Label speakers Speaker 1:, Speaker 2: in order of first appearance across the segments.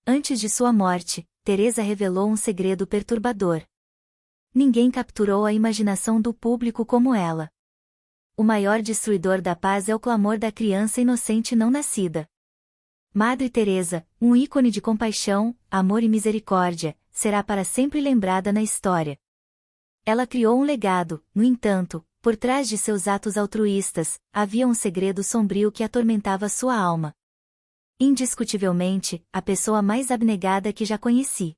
Speaker 1: antes de sua morte, Teresa revelou um segredo perturbador. Ninguém capturou a imaginação do público como ela. O maior destruidor da paz é o clamor da criança inocente não nascida. Madre Teresa, um ícone de compaixão, amor e misericórdia, será para sempre lembrada na história. Ela criou um legado, no entanto, por trás de seus atos altruístas, havia um segredo sombrio que atormentava sua alma. Indiscutivelmente, a pessoa mais abnegada que já conheci.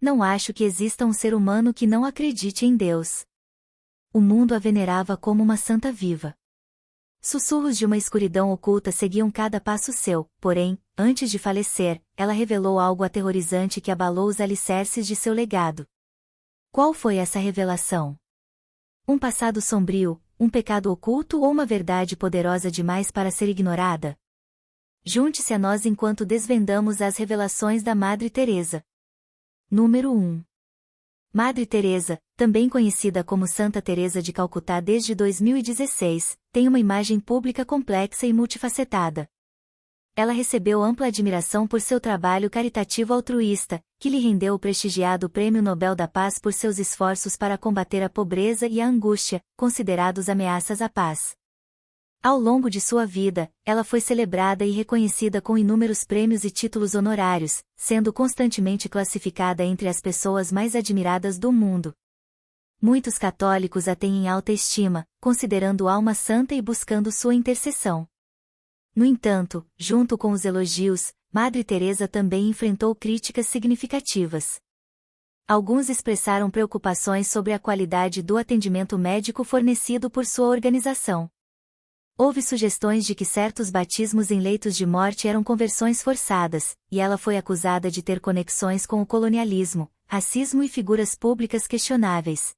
Speaker 1: Não acho que exista um ser humano que não acredite em Deus. O mundo a venerava como uma santa viva. Sussurros de uma escuridão oculta seguiam cada passo seu, porém, antes de falecer, ela revelou algo aterrorizante que abalou os alicerces de seu legado. Qual foi essa revelação? Um passado sombrio, um pecado oculto ou uma verdade poderosa demais para ser ignorada? Junte-se a nós enquanto desvendamos as revelações da Madre Teresa. Número 1. Madre Teresa, também conhecida como Santa Teresa de Calcutá desde 2016, tem uma imagem pública complexa e multifacetada. Ela recebeu ampla admiração por seu trabalho caritativo altruísta, que lhe rendeu o prestigiado Prêmio Nobel da Paz por seus esforços para combater a pobreza e a angústia, considerados ameaças à paz. Ao longo de sua vida, ela foi celebrada e reconhecida com inúmeros prêmios e títulos honorários, sendo constantemente classificada entre as pessoas mais admiradas do mundo. Muitos católicos a têm em alta estima, considerando alma santa e buscando sua intercessão. No entanto, junto com os elogios, Madre Teresa também enfrentou críticas significativas. Alguns expressaram preocupações sobre a qualidade do atendimento médico fornecido por sua organização. Houve sugestões de que certos batismos em leitos de morte eram conversões forçadas, e ela foi acusada de ter conexões com o colonialismo, racismo e figuras públicas questionáveis.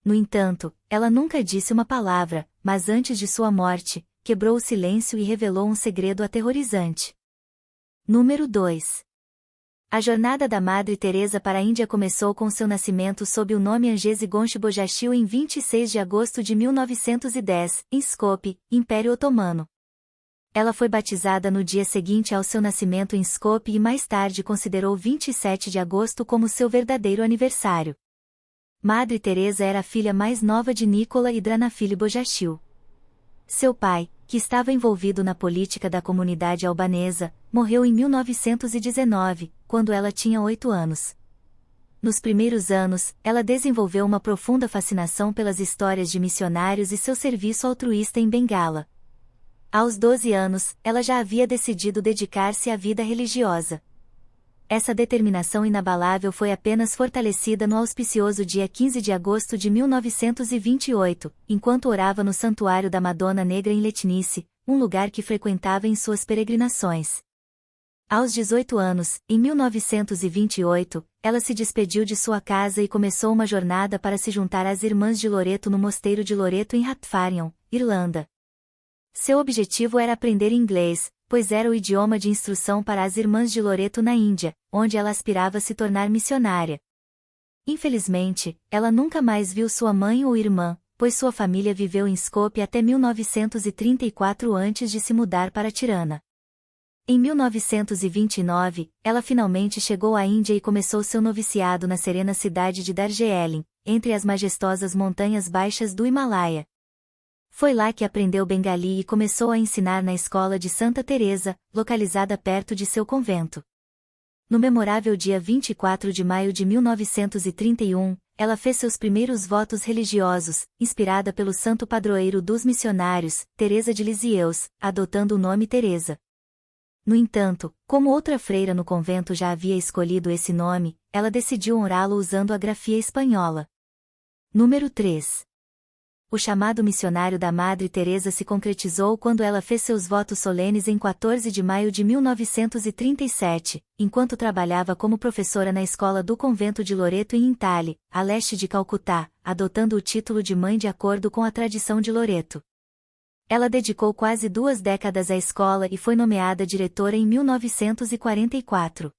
Speaker 1: No entanto, ela nunca disse uma palavra, mas antes de sua morte, quebrou o silêncio e revelou um segredo aterrorizante. Número 2. A jornada da Madre Teresa para a Índia começou com seu nascimento sob o nome Angesi Gonchi Bojashil em 26 de agosto de 1910, em Skopje, Império Otomano. Ela foi batizada no dia seguinte ao seu nascimento em Skopje e mais tarde considerou 27 de agosto como seu verdadeiro aniversário. Madre Teresa era a filha mais nova de Nicola e Dranafili Bojashil. Seu pai, que estava envolvido na política da comunidade albanesa, morreu em 1919, quando ela tinha 8 anos. Nos primeiros anos, ela desenvolveu uma profunda fascinação pelas histórias de missionários e seu serviço altruísta em Bengala. Aos 12 anos, ela já havia decidido dedicar-se à vida religiosa. Essa determinação inabalável foi apenas fortalecida no auspicioso dia 15 de agosto de 1928, enquanto orava no Santuário da Madonna Negra em Letnice, um lugar que frequentava em suas peregrinações. Aos 18 anos, em 1928, ela se despediu de sua casa e começou uma jornada para se juntar às Irmãs de Loreto no Mosteiro de Loreto em Rathfarnham, Irlanda. Seu objetivo era aprender inglês, pois era o idioma de instrução para as Irmãs de Loreto na Índia, onde ela aspirava a se tornar missionária. Infelizmente, ela nunca mais viu sua mãe ou irmã, pois sua família viveu em Skopje até 1934 antes de se mudar para Tirana. Em 1929, ela finalmente chegou à Índia e começou seu noviciado na serena cidade de Darjeeling, entre as majestosas montanhas baixas do Himalaia. Foi lá que aprendeu bengali e começou a ensinar na escola de Santa Teresa, localizada perto de seu convento. No memorável dia 24 de maio de 1931, ela fez seus primeiros votos religiosos, inspirada pelo santo padroeiro dos missionários, Teresa de Lisieux, adotando o nome Teresa. No entanto, como outra freira no convento já havia escolhido esse nome, ela decidiu honrá-lo usando a grafia espanhola. Número 3. O chamado missionário da Madre Teresa se concretizou quando ela fez seus votos solenes em 14 de maio de 1937, enquanto trabalhava como professora na escola do convento de Loreto em Intale, a leste de Calcutá, adotando o título de mãe de acordo com a tradição de Loreto. Ela dedicou quase 2 décadas à escola e foi nomeada diretora em 1944.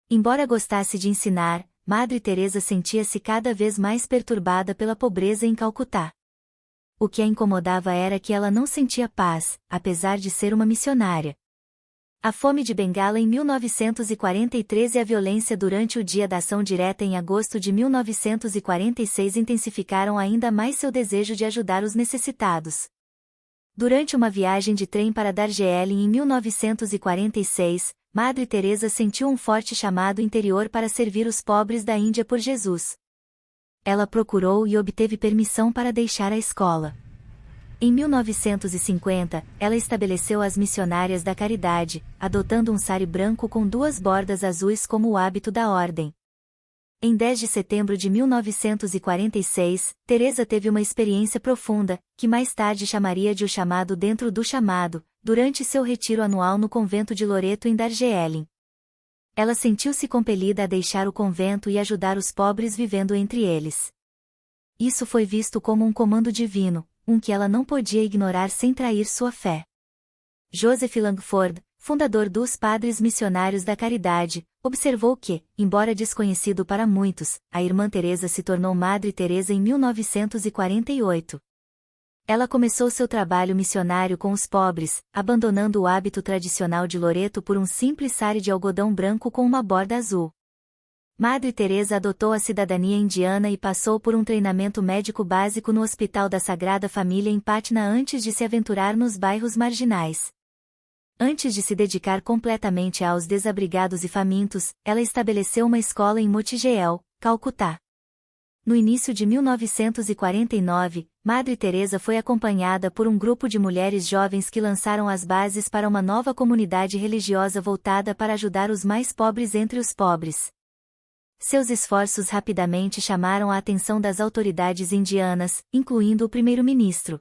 Speaker 1: Embora gostasse de ensinar, Madre Teresa sentia-se cada vez mais perturbada pela pobreza em Calcutá. O que a incomodava era que ela não sentia paz, apesar de ser uma missionária. A fome de Bengala em 1943 e a violência durante o Dia da Ação Direta em agosto de 1946 intensificaram ainda mais seu desejo de ajudar os necessitados. Durante uma viagem de trem para Darjeeling em 1946, Madre Teresa sentiu um forte chamado interior para servir os pobres da Índia por Jesus. Ela procurou e obteve permissão para deixar a escola. Em 1950, ela estabeleceu as Missionárias da Caridade, adotando um sari branco com 2 bordas azuis como o hábito da ordem. Em 10 de setembro de 1946, Teresa teve uma experiência profunda, que mais tarde chamaria de o chamado dentro do chamado, durante seu retiro anual no convento de Loreto em Darjeeling. Ela sentiu-se compelida a deixar o convento e ajudar os pobres vivendo entre eles. Isso foi visto como um comando divino, que ela não podia ignorar sem trair sua fé. Joseph Langford, fundador dos Padres Missionários da Caridade, observou que, embora desconhecido para muitos, a irmã Teresa se tornou Madre Teresa em 1948. Ela começou seu trabalho missionário com os pobres, abandonando o hábito tradicional de Loreto por um simples sari de algodão branco com uma borda azul. Madre Teresa adotou a cidadania indiana e passou por um treinamento médico básico no Hospital da Sagrada Família em Patna antes de se aventurar nos bairros marginais. Antes de se dedicar completamente aos desabrigados e famintos, ela estabeleceu uma escola em Motigeel, Calcutá. No início de 1949, Madre Teresa foi acompanhada por um grupo de mulheres jovens que lançaram as bases para uma nova comunidade religiosa voltada para ajudar os mais pobres entre os pobres. Seus esforços rapidamente chamaram a atenção das autoridades indianas, incluindo o primeiro-ministro.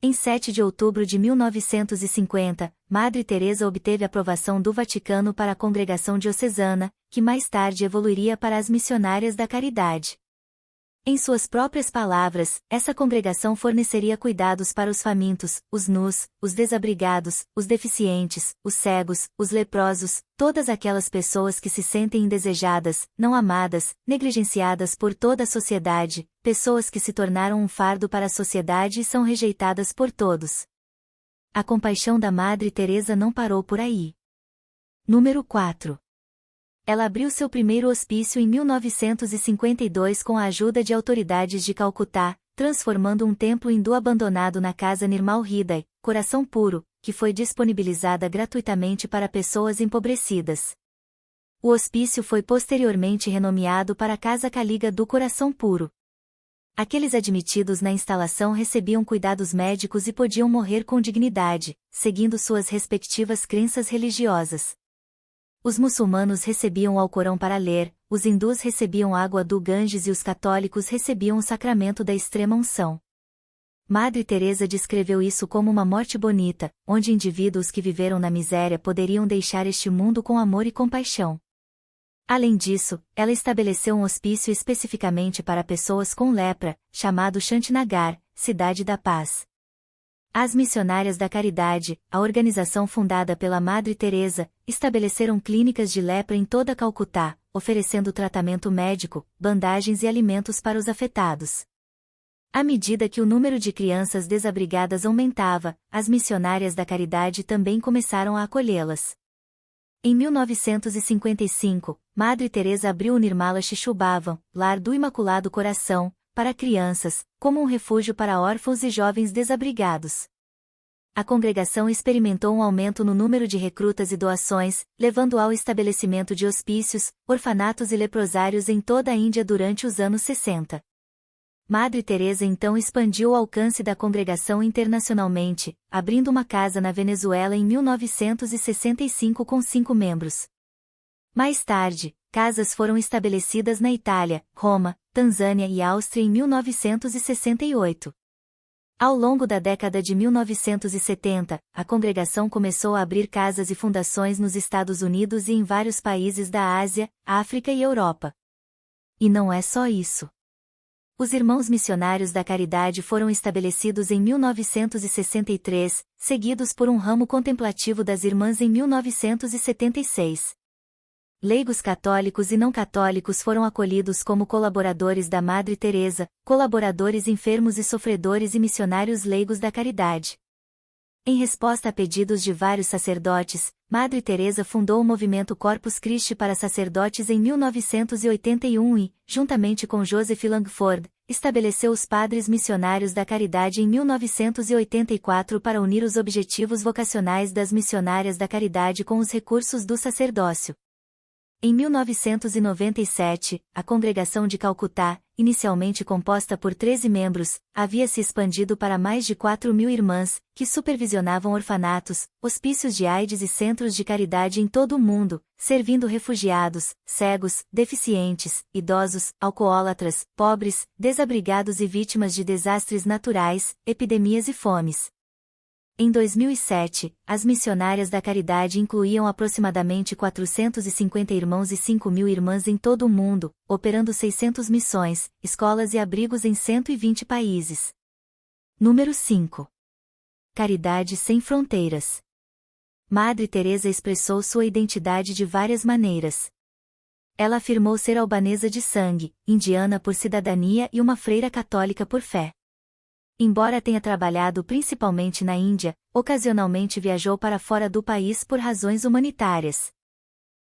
Speaker 1: Em 7 de outubro de 1950, Madre Teresa obteve aprovação do Vaticano para a Congregação Diocesana, que mais tarde evoluiria para as Missionárias da Caridade. Em suas próprias palavras, essa congregação forneceria cuidados para os famintos, os nus, os desabrigados, os deficientes, os cegos, os leprosos, todas aquelas pessoas que se sentem indesejadas, não amadas, negligenciadas por toda a sociedade, pessoas que se tornaram um fardo para a sociedade e são rejeitadas por todos. A compaixão da Madre Teresa não parou por aí. Número 4. Ela abriu seu primeiro hospício em 1952 com a ajuda de autoridades de Calcutá, transformando um templo hindu abandonado na casa Nirmal Hriday, Coração Puro, que foi disponibilizada gratuitamente para pessoas empobrecidas. O hospício foi posteriormente renomeado para a Casa Kaliga do Coração Puro. Aqueles admitidos na instalação recebiam cuidados médicos e podiam morrer com dignidade, seguindo suas respectivas crenças religiosas. Os muçulmanos recebiam o Alcorão para ler, os hindus recebiam água do Ganges e os católicos recebiam o sacramento da extrema-unção. Madre Teresa descreveu isso como uma morte bonita, onde indivíduos que viveram na miséria poderiam deixar este mundo com amor e compaixão. Além disso, ela estabeleceu um hospício especificamente para pessoas com lepra, chamado Shantinagar, Cidade da Paz. As Missionárias da Caridade, a organização fundada pela Madre Teresa, estabeleceram clínicas de lepra em toda Calcutá, oferecendo tratamento médico, bandagens e alimentos para os afetados. À medida que o número de crianças desabrigadas aumentava, as Missionárias da Caridade também começaram a acolhê-las. Em 1955, Madre Teresa abriu o Nirmala Shishu Bhavan, Lar do Imaculado Coração, para crianças, como um refúgio para órfãos e jovens desabrigados. A congregação experimentou um aumento no número de recrutas e doações, levando ao estabelecimento de hospícios, orfanatos e leprosários em toda a Índia durante os anos 60. Madre Teresa então expandiu o alcance da congregação internacionalmente, abrindo uma casa na Venezuela em 1965 com 5 membros. Mais tarde, casas foram estabelecidas na Itália, Roma, Tanzânia e Áustria em 1968. Ao longo da década de 1970, a congregação começou a abrir casas e fundações nos Estados Unidos e em vários países da Ásia, África e Europa. E não é só isso. Os Irmãos Missionários da Caridade foram estabelecidos em 1963, seguidos por um ramo contemplativo das Irmãs em 1976. Leigos católicos e não católicos foram acolhidos como colaboradores da Madre Teresa, colaboradores enfermos e sofredores e missionários leigos da caridade. Em resposta a pedidos de vários sacerdotes, Madre Teresa fundou o movimento Corpus Christi para sacerdotes em 1981 e, juntamente com Joseph Langford, estabeleceu os Padres Missionários da Caridade em 1984 para unir os objetivos vocacionais das missionárias da caridade com os recursos do sacerdócio. Em 1997, a Congregação de Calcutá, inicialmente composta por 13 membros, havia se expandido para mais de 4.000 irmãs, que supervisionavam orfanatos, hospícios de AIDS e centros de caridade em todo o mundo, servindo refugiados, cegos, deficientes, idosos, alcoólatras, pobres, desabrigados e vítimas de desastres naturais, epidemias e fomes. Em 2007, as missionárias da caridade incluíam aproximadamente 450 irmãos e 5.000 irmãs em todo o mundo, operando 600 missões, escolas e abrigos em 120 países. Número 5. Caridade sem fronteiras. Madre Teresa expressou sua identidade de várias maneiras. Ela afirmou ser albanesa de sangue, indiana por cidadania e uma freira católica por fé. Embora tenha trabalhado principalmente na Índia, ocasionalmente viajou para fora do país por razões humanitárias.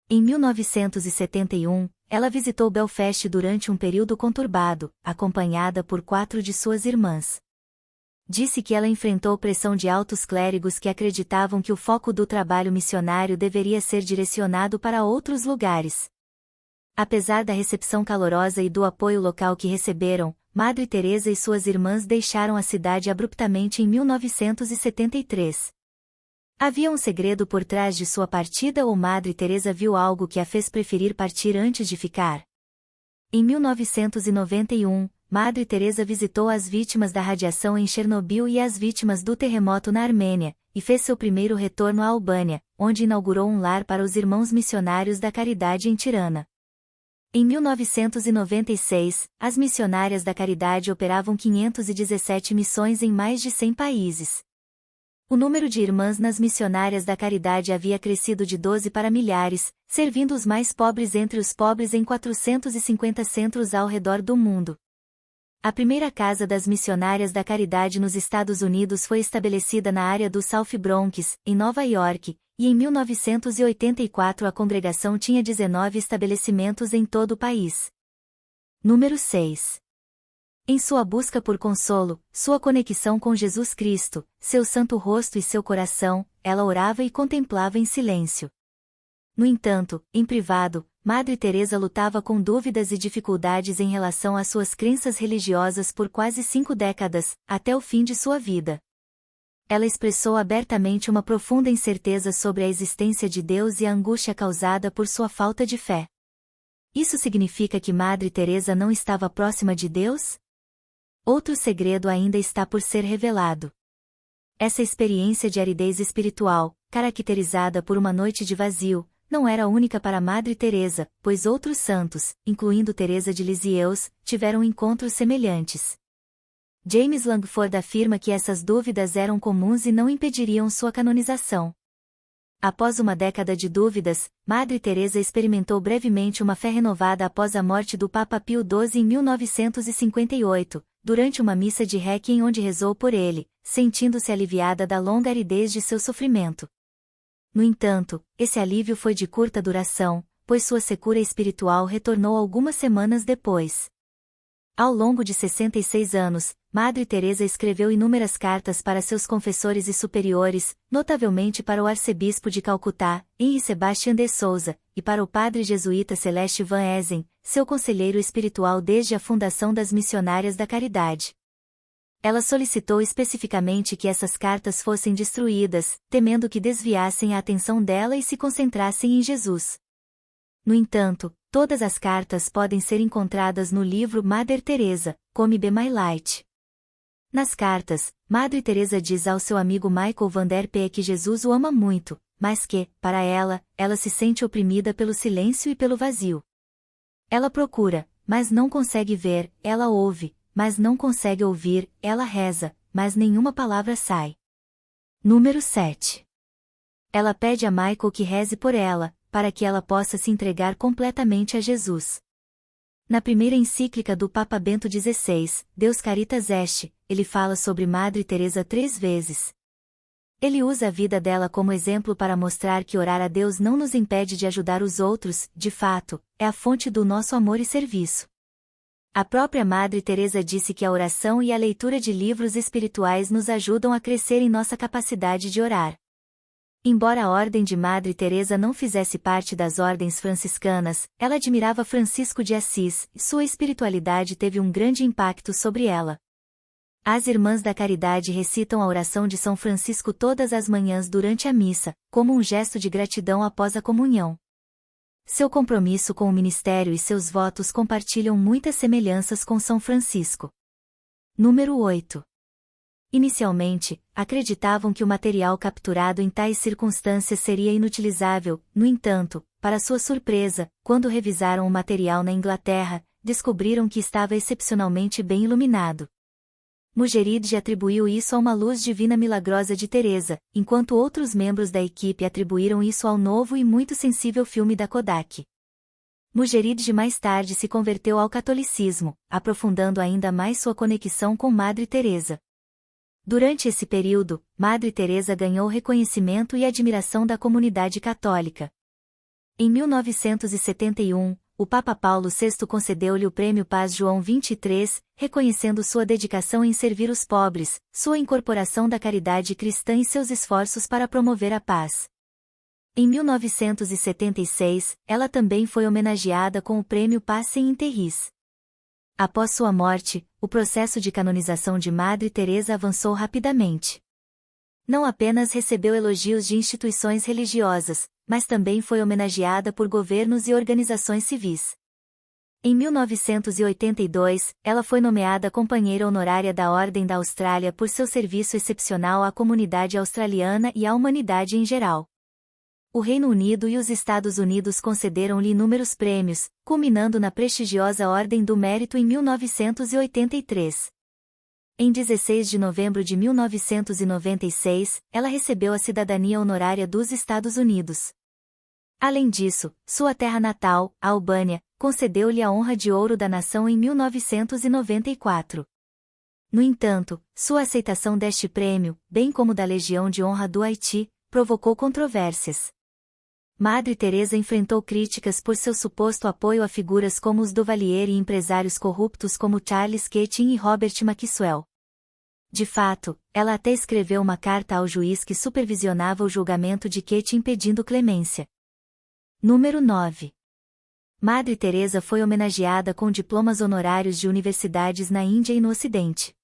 Speaker 1: Em 1971, ela visitou Belfast durante um período conturbado, acompanhada por 4 de suas irmãs. Disse que ela enfrentou pressão de altos clérigos que acreditavam que o foco do trabalho missionário deveria ser direcionado para outros lugares. Apesar da recepção calorosa e do apoio local que receberam, Madre Teresa e suas irmãs deixaram a cidade abruptamente em 1973. Havia um segredo por trás de sua partida ou Madre Teresa viu algo que a fez preferir partir antes de ficar? Em 1991, Madre Teresa visitou as vítimas da radiação em Chernobyl e as vítimas do terremoto na Armênia, e fez seu primeiro retorno à Albânia, onde inaugurou um lar para os irmãos missionários da caridade em Tirana. Em 1996, as missionárias da caridade operavam 517 missões em mais de 100 países. O número de irmãs nas missionárias da caridade havia crescido de 12 para milhares, servindo os mais pobres entre os pobres em 450 centros ao redor do mundo. A primeira casa das missionárias da caridade nos Estados Unidos foi estabelecida na área do South Bronx, em Nova York, e em 1984 a congregação tinha 19 estabelecimentos em todo o país. Número 6. Em sua busca por consolo, sua conexão com Jesus Cristo, seu santo rosto e seu coração, ela orava e contemplava em silêncio. No entanto, em privado, Madre Teresa lutava com dúvidas e dificuldades em relação às suas crenças religiosas por quase 5 décadas, até o fim de sua vida. Ela expressou abertamente uma profunda incerteza sobre a existência de Deus e a angústia causada por sua falta de fé. Isso significa que Madre Teresa não estava próxima de Deus? Outro segredo ainda está por ser revelado. Essa experiência de aridez espiritual, caracterizada por uma noite de vazio, não era única para Madre Teresa, pois outros santos, incluindo Teresa de Lisieux, tiveram encontros semelhantes. James Langford afirma que essas dúvidas eram comuns e não impediriam sua canonização. Após uma década de dúvidas, Madre Teresa experimentou brevemente uma fé renovada após a morte do Papa Pio XII em 1958, durante uma missa de Requiem onde rezou por ele, sentindo-se aliviada da longa aridez de seu sofrimento. No entanto, esse alívio foi de curta duração, pois sua secura espiritual retornou algumas semanas depois. Ao longo de 66 anos, Madre Teresa escreveu inúmeras cartas para seus confessores e superiores, notavelmente para o arcebispo de Calcutá, Henri Sebastian de Souza, e para o padre jesuíta Celeste Van Ezen, seu conselheiro espiritual desde a fundação das Missionárias da Caridade. Ela solicitou especificamente que essas cartas fossem destruídas, temendo que desviassem a atenção dela e se concentrassem em Jesus. No entanto, todas as cartas podem ser encontradas no livro Mother Teresa, Come Be My Light. Nas cartas, Madre Teresa diz ao seu amigo Michael van der Pee que Jesus o ama muito, mas que, para ela se sente oprimida pelo silêncio e pelo vazio. Ela procura, mas não consegue ver, ela ouve, mas não consegue ouvir, ela reza, mas nenhuma palavra sai. Número 7. Ela pede a Michael que reze por ela, para que ela possa se entregar completamente a Jesus. Na primeira encíclica do Papa Bento XVI, Deus Caritas Est, ele fala sobre Madre Teresa 3 vezes. Ele usa a vida dela como exemplo para mostrar que orar a Deus não nos impede de ajudar os outros, de fato, é a fonte do nosso amor e serviço. A própria Madre Teresa disse que a oração e a leitura de livros espirituais nos ajudam a crescer em nossa capacidade de orar. Embora a ordem de Madre Teresa não fizesse parte das ordens franciscanas, ela admirava Francisco de Assis, e sua espiritualidade teve um grande impacto sobre ela. As Irmãs da Caridade recitam a oração de São Francisco todas as manhãs durante a missa, como um gesto de gratidão após a comunhão. Seu compromisso com o ministério e seus votos compartilham muitas semelhanças com São Francisco. Número 8. Inicialmente, acreditavam que o material capturado em tais circunstâncias seria inutilizável, no entanto, para sua surpresa, quando revisaram o material na Inglaterra, descobriram que estava excepcionalmente bem iluminado. Muggeridge atribuiu isso a uma luz divina milagrosa de Teresa, enquanto outros membros da equipe atribuíram isso ao novo e muito sensível filme da Kodak. Muggeridge mais tarde se converteu ao catolicismo, aprofundando ainda mais sua conexão com Madre Teresa. Durante esse período, Madre Teresa ganhou reconhecimento e admiração da comunidade católica. Em 1971, o Papa Paulo VI concedeu-lhe o Prêmio Paz João XXIII, reconhecendo sua dedicação em servir os pobres, sua incorporação da caridade cristã e seus esforços para promover a paz. Em 1976, ela também foi homenageada com o Prêmio Passem in Terris. Após sua morte, o processo de canonização de Madre Teresa avançou rapidamente. Não apenas recebeu elogios de instituições religiosas, mas também foi homenageada por governos e organizações civis. Em 1982, ela foi nomeada companheira honorária da Ordem da Austrália por seu serviço excepcional à comunidade australiana e à humanidade em geral. O Reino Unido e os Estados Unidos concederam-lhe inúmeros prêmios, culminando na prestigiosa Ordem do Mérito em 1983. Em 16 de novembro de 1996, ela recebeu a cidadania honorária dos Estados Unidos. Além disso, sua terra natal, a Albânia, concedeu-lhe a honra de ouro da nação em 1994. No entanto, sua aceitação deste prêmio, bem como da Legião de Honra do Haiti, provocou controvérsias. Madre Teresa enfrentou críticas por seu suposto apoio a figuras como os Duvalier e empresários corruptos como Charles Keating e Robert Maxwell. De fato, ela até escreveu uma carta ao juiz que supervisionava o julgamento de Keating pedindo clemência. Número 9. Madre Teresa foi homenageada com diplomas honorários de universidades na Índia e no Ocidente.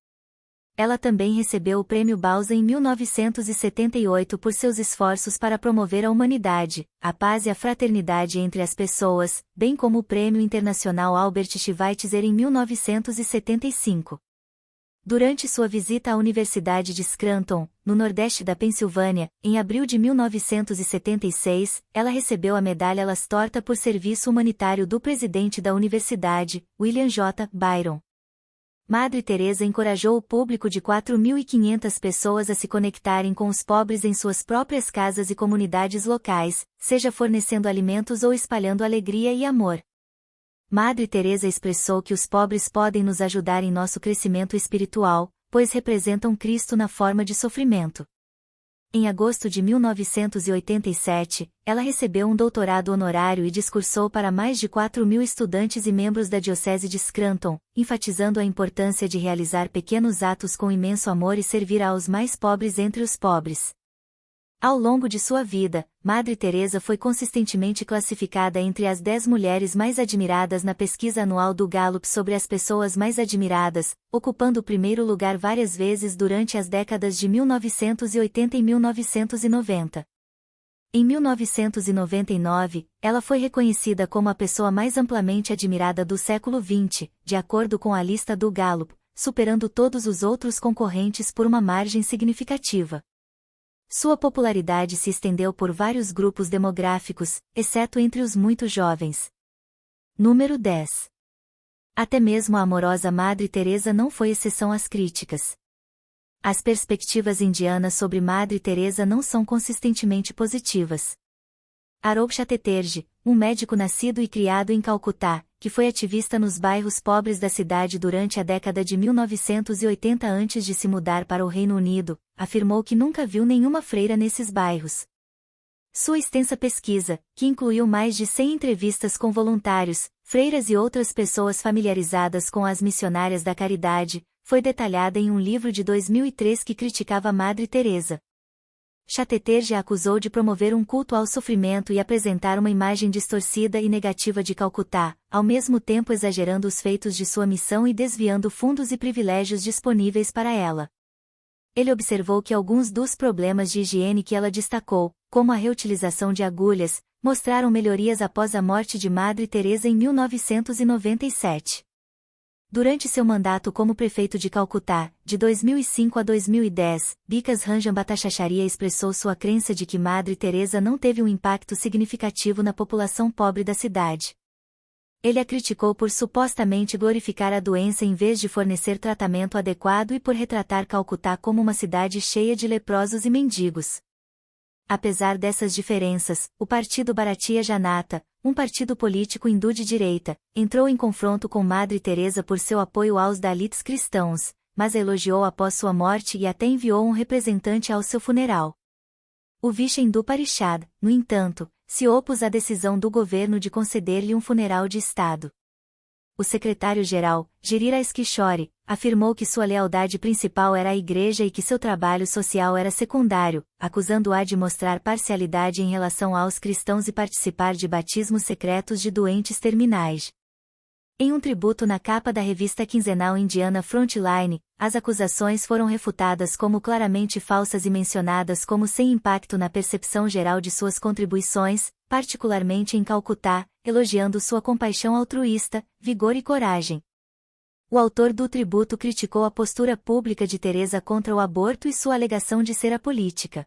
Speaker 1: Ela também recebeu o Prêmio Balza em 1978 por seus esforços para promover a humanidade, a paz e a fraternidade entre as pessoas, bem como o Prêmio Internacional Albert Schweitzer em 1975. Durante sua visita à Universidade de Scranton, no nordeste da Pensilvânia, em abril de 1976, ela recebeu a medalha Las Torta por serviço humanitário do presidente da universidade, William J. Byron. Madre Teresa encorajou o público de 4.500 pessoas a se conectarem com os pobres em suas próprias casas e comunidades locais, seja fornecendo alimentos ou espalhando alegria e amor. Madre Teresa expressou que os pobres podem nos ajudar em nosso crescimento espiritual, pois representam Cristo na forma de sofrimento. Em agosto de 1987, ela recebeu um doutorado honorário e discursou para mais de 4.000 estudantes e membros da Diocese de Scranton, enfatizando a importância de realizar pequenos atos com imenso amor e servir aos mais pobres entre os pobres. Ao longo de sua vida, Madre Teresa foi consistentemente classificada entre as 10 mulheres mais admiradas na pesquisa anual do Gallup sobre as pessoas mais admiradas, ocupando o primeiro lugar várias vezes durante as décadas de 1980 e 1990. Em 1999, ela foi reconhecida como a pessoa mais amplamente admirada do século XX, de acordo com a lista do Gallup, superando todos os outros concorrentes por uma margem significativa. Sua popularidade se estendeu por vários grupos demográficos, exceto entre os muito jovens. Número 10. Até mesmo a amorosa Madre Teresa não foi exceção às críticas. As perspectivas indianas sobre Madre Teresa não são consistentemente positivas. Arup Chatterjee, um médico nascido e criado em Calcutá, que foi ativista nos bairros pobres da cidade durante a década de 1980 antes de se mudar para o Reino Unido, afirmou que nunca viu nenhuma freira nesses bairros. Sua extensa pesquisa, que incluiu mais de 100 entrevistas com voluntários, freiras e outras pessoas familiarizadas com as missionárias da caridade, foi detalhada em um livro de 2003 que criticava Madre Teresa. Chatterjee a acusou de promover um culto ao sofrimento e apresentar uma imagem distorcida e negativa de Calcutá, ao mesmo tempo exagerando os feitos de sua missão e desviando fundos e privilégios disponíveis para ela. Ele observou que alguns dos problemas de higiene que ela destacou, como a reutilização de agulhas, mostraram melhorias após a morte de Madre Teresa em 1997. Durante seu mandato como prefeito de Calcutá, de 2005 a 2010, Bikas Ranjan Bhattacharya expressou sua crença de que Madre Teresa não teve um impacto significativo na população pobre da cidade. Ele a criticou por supostamente glorificar a doença em vez de fornecer tratamento adequado e por retratar Calcutá como uma cidade cheia de leprosos e mendigos. Apesar dessas diferenças, o partido Bharatiya Janata, um partido político hindu de direita, entrou em confronto com Madre Teresa por seu apoio aos Dalits cristãos, mas a elogiou após sua morte e até enviou um representante ao seu funeral. O Vishnu Hindu Parishad, no entanto, se opôs à decisão do governo de conceder-lhe um funeral de Estado. O secretário-geral, Girish Kishore, afirmou que sua lealdade principal era a Igreja e que seu trabalho social era secundário, acusando-a de mostrar parcialidade em relação aos cristãos e participar de batismos secretos de doentes terminais. Em um tributo na capa da revista quinzenal indiana Frontline, as acusações foram refutadas como claramente falsas e mencionadas como sem impacto na percepção geral de suas contribuições, particularmente em Calcutá, elogiando sua compaixão altruísta, vigor e coragem. O autor do tributo criticou a postura pública de Teresa contra o aborto e sua alegação de ser apolítica.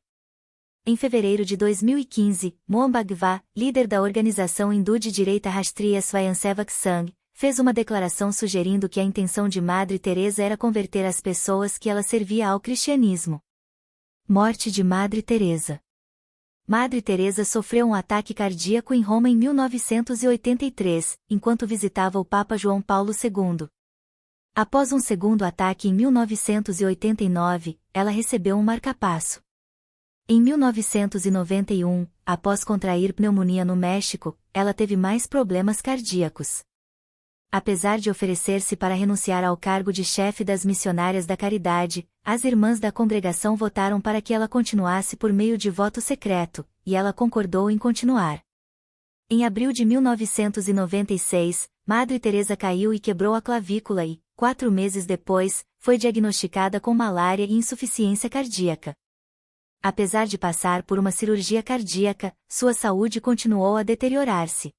Speaker 1: Em fevereiro de 2015, Mohan Bhagwat, líder da organização hindu de direita Rashtriya Swayamsevak Sangh, fez uma declaração sugerindo que a intenção de Madre Teresa era converter as pessoas que ela servia ao cristianismo. Morte de Madre Teresa. Madre Teresa sofreu um ataque cardíaco em Roma em 1983, enquanto visitava o Papa João Paulo II. Após um segundo ataque em 1989, ela recebeu um marcapasso. Em 1991, após contrair pneumonia no México, ela teve mais problemas cardíacos. Apesar de oferecer-se para renunciar ao cargo de chefe das missionárias da caridade, as irmãs da congregação votaram para que ela continuasse por meio de voto secreto, e ela concordou em continuar. Em abril de 1996, Madre Teresa caiu e quebrou a clavícula e, 4 meses depois, foi diagnosticada com malária e insuficiência cardíaca. Apesar de passar por uma cirurgia cardíaca, sua saúde continuou a deteriorar-se.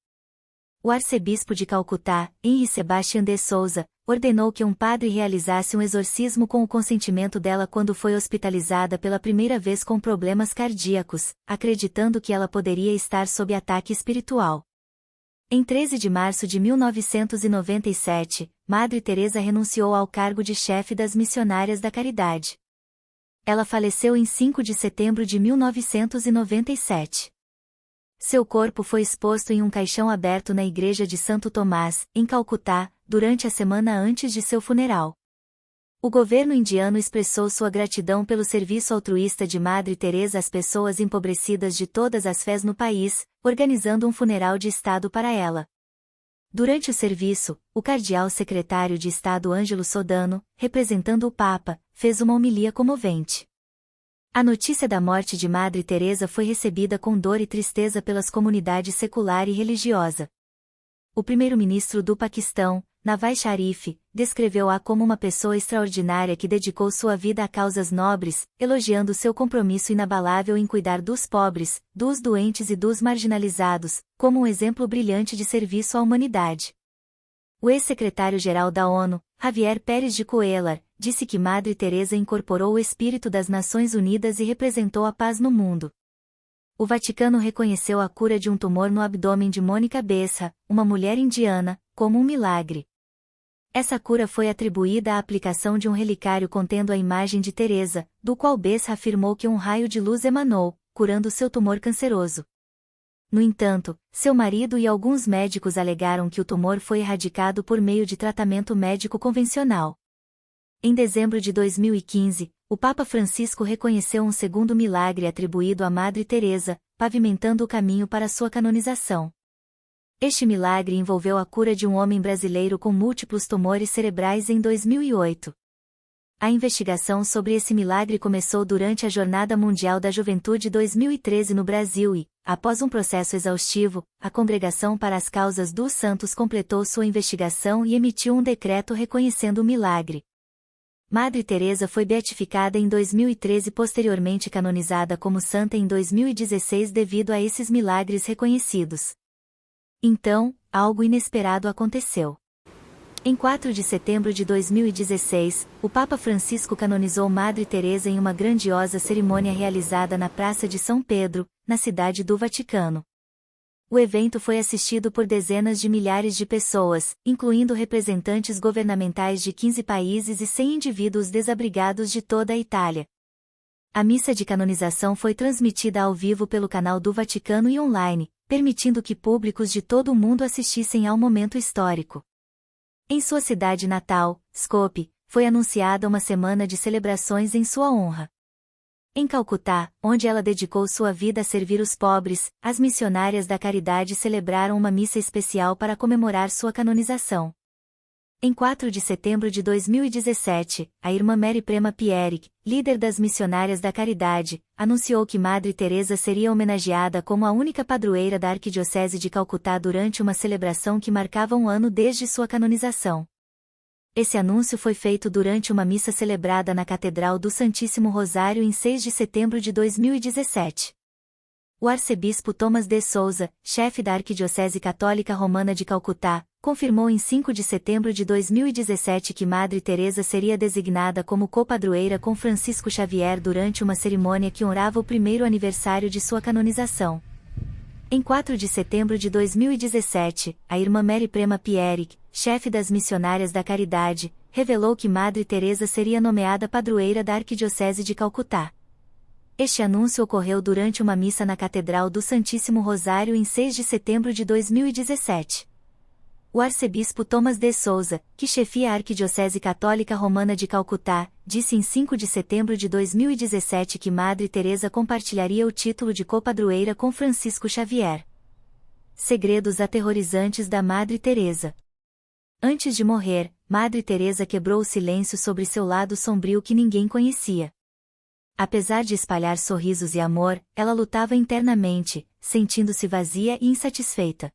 Speaker 1: O arcebispo de Calcutá, Henri Sebastian de Souza, ordenou que um padre realizasse um exorcismo com o consentimento dela quando foi hospitalizada pela primeira vez com problemas cardíacos, acreditando que ela poderia estar sob ataque espiritual. Em 13 de março de 1997, Madre Teresa renunciou ao cargo de chefe das missionárias da caridade. Ela faleceu em 5 de setembro de 1997. Seu corpo foi exposto em um caixão aberto na igreja de Santo Tomás, em Calcutá, durante a semana antes de seu funeral. O governo indiano expressou sua gratidão pelo serviço altruísta de Madre Teresa às pessoas empobrecidas de todas as fés no país, organizando um funeral de Estado para ela. Durante o serviço, o cardeal secretário de Estado Ângelo Sodano, representando o Papa, fez uma homilia comovente. A notícia da morte de Madre Teresa foi recebida com dor e tristeza pelas comunidades secular e religiosa. O primeiro-ministro do Paquistão, Nawaz Sharif, descreveu-a como uma pessoa extraordinária que dedicou sua vida a causas nobres, elogiando seu compromisso inabalável em cuidar dos pobres, dos doentes e dos marginalizados, como um exemplo brilhante de serviço à humanidade. O ex-secretário-geral da ONU, Javier Pérez de Cuellar, disse que Madre Teresa incorporou o espírito das Nações Unidas e representou a paz no mundo. O Vaticano reconheceu a cura de um tumor no abdômen de Mônica Besra, uma mulher indiana, como um milagre. Essa cura foi atribuída à aplicação de um relicário contendo a imagem de Teresa, do qual Besra afirmou que um raio de luz emanou, curando seu tumor canceroso. No entanto, seu marido e alguns médicos alegaram que o tumor foi erradicado por meio de tratamento médico convencional. Em dezembro de 2015, o Papa Francisco reconheceu um segundo milagre atribuído à Madre Teresa, pavimentando o caminho para sua canonização. Este milagre envolveu a cura de um homem brasileiro com múltiplos tumores cerebrais em 2008. A investigação sobre esse milagre começou durante a Jornada Mundial da Juventude 2013 no Brasil e, após um processo exaustivo, a Congregação para as Causas dos Santos completou sua investigação e emitiu um decreto reconhecendo o milagre. Madre Teresa foi beatificada em 2013 e posteriormente canonizada como santa em 2016 devido a esses milagres reconhecidos. Então, algo inesperado aconteceu. Em 4 de setembro de 2016, o Papa Francisco canonizou Madre Teresa em uma grandiosa cerimônia realizada na Praça de São Pedro, na cidade do Vaticano. O evento foi assistido por dezenas de milhares de pessoas, incluindo representantes governamentais de 15 países e 100 indivíduos desabrigados de toda a Itália. A missa de canonização foi transmitida ao vivo pelo canal do Vaticano e online, permitindo que públicos de todo o mundo assistissem ao momento histórico. Em sua cidade natal, Skopje, foi anunciada uma semana de celebrações em sua honra. Em Calcutá, onde ela dedicou sua vida a servir os pobres, as missionárias da caridade celebraram uma missa especial para comemorar sua canonização. Em 4 de setembro de 2017, a irmã Mary Prema Pierik, líder das missionárias da caridade, anunciou que Madre Teresa seria homenageada como a única padroeira da Arquidiocese de Calcutá durante uma celebração que marcava um ano desde sua canonização. Esse anúncio foi feito durante uma missa celebrada na Catedral do Santíssimo Rosário em 6 de setembro de 2017. O arcebispo Thomas de Souza, chefe da Arquidiocese Católica Romana de Calcutá, confirmou em 5 de setembro de 2017 que Madre Teresa seria designada como copadroeira com Francisco Xavier durante uma cerimônia que honrava o primeiro aniversário de sua canonização. Em 4 de setembro de 2017, a irmã Mary Prema Pierik, chefe das missionárias da caridade, revelou que Madre Teresa seria nomeada padroeira da Arquidiocese de Calcutá. Este anúncio ocorreu durante uma missa na Catedral do Santíssimo Rosário em 6 de setembro de 2017. O arcebispo Thomas de Souza, que chefia a Arquidiocese Católica Romana de Calcutá, disse em 5 de setembro de 2017 que Madre Teresa compartilharia o título de copadroeira com Francisco Xavier. Segredos aterrorizantes da Madre Teresa. Antes de morrer, Madre Teresa quebrou o silêncio sobre seu lado sombrio que ninguém conhecia. Apesar de espalhar sorrisos e amor, ela lutava internamente, sentindo-se vazia e insatisfeita.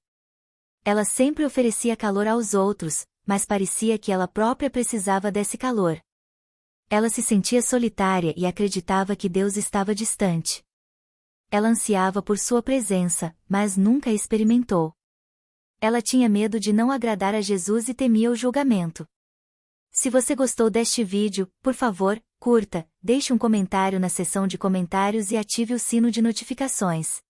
Speaker 1: Ela sempre oferecia calor aos outros, mas parecia que ela própria precisava desse calor. Ela se sentia solitária e acreditava que Deus estava distante. Ela ansiava por sua presença, mas nunca a experimentou. Ela tinha medo de não agradar a Jesus e temia o julgamento. Se você gostou deste vídeo, por favor, curta, deixe um comentário na seção de comentários e ative o sino de notificações.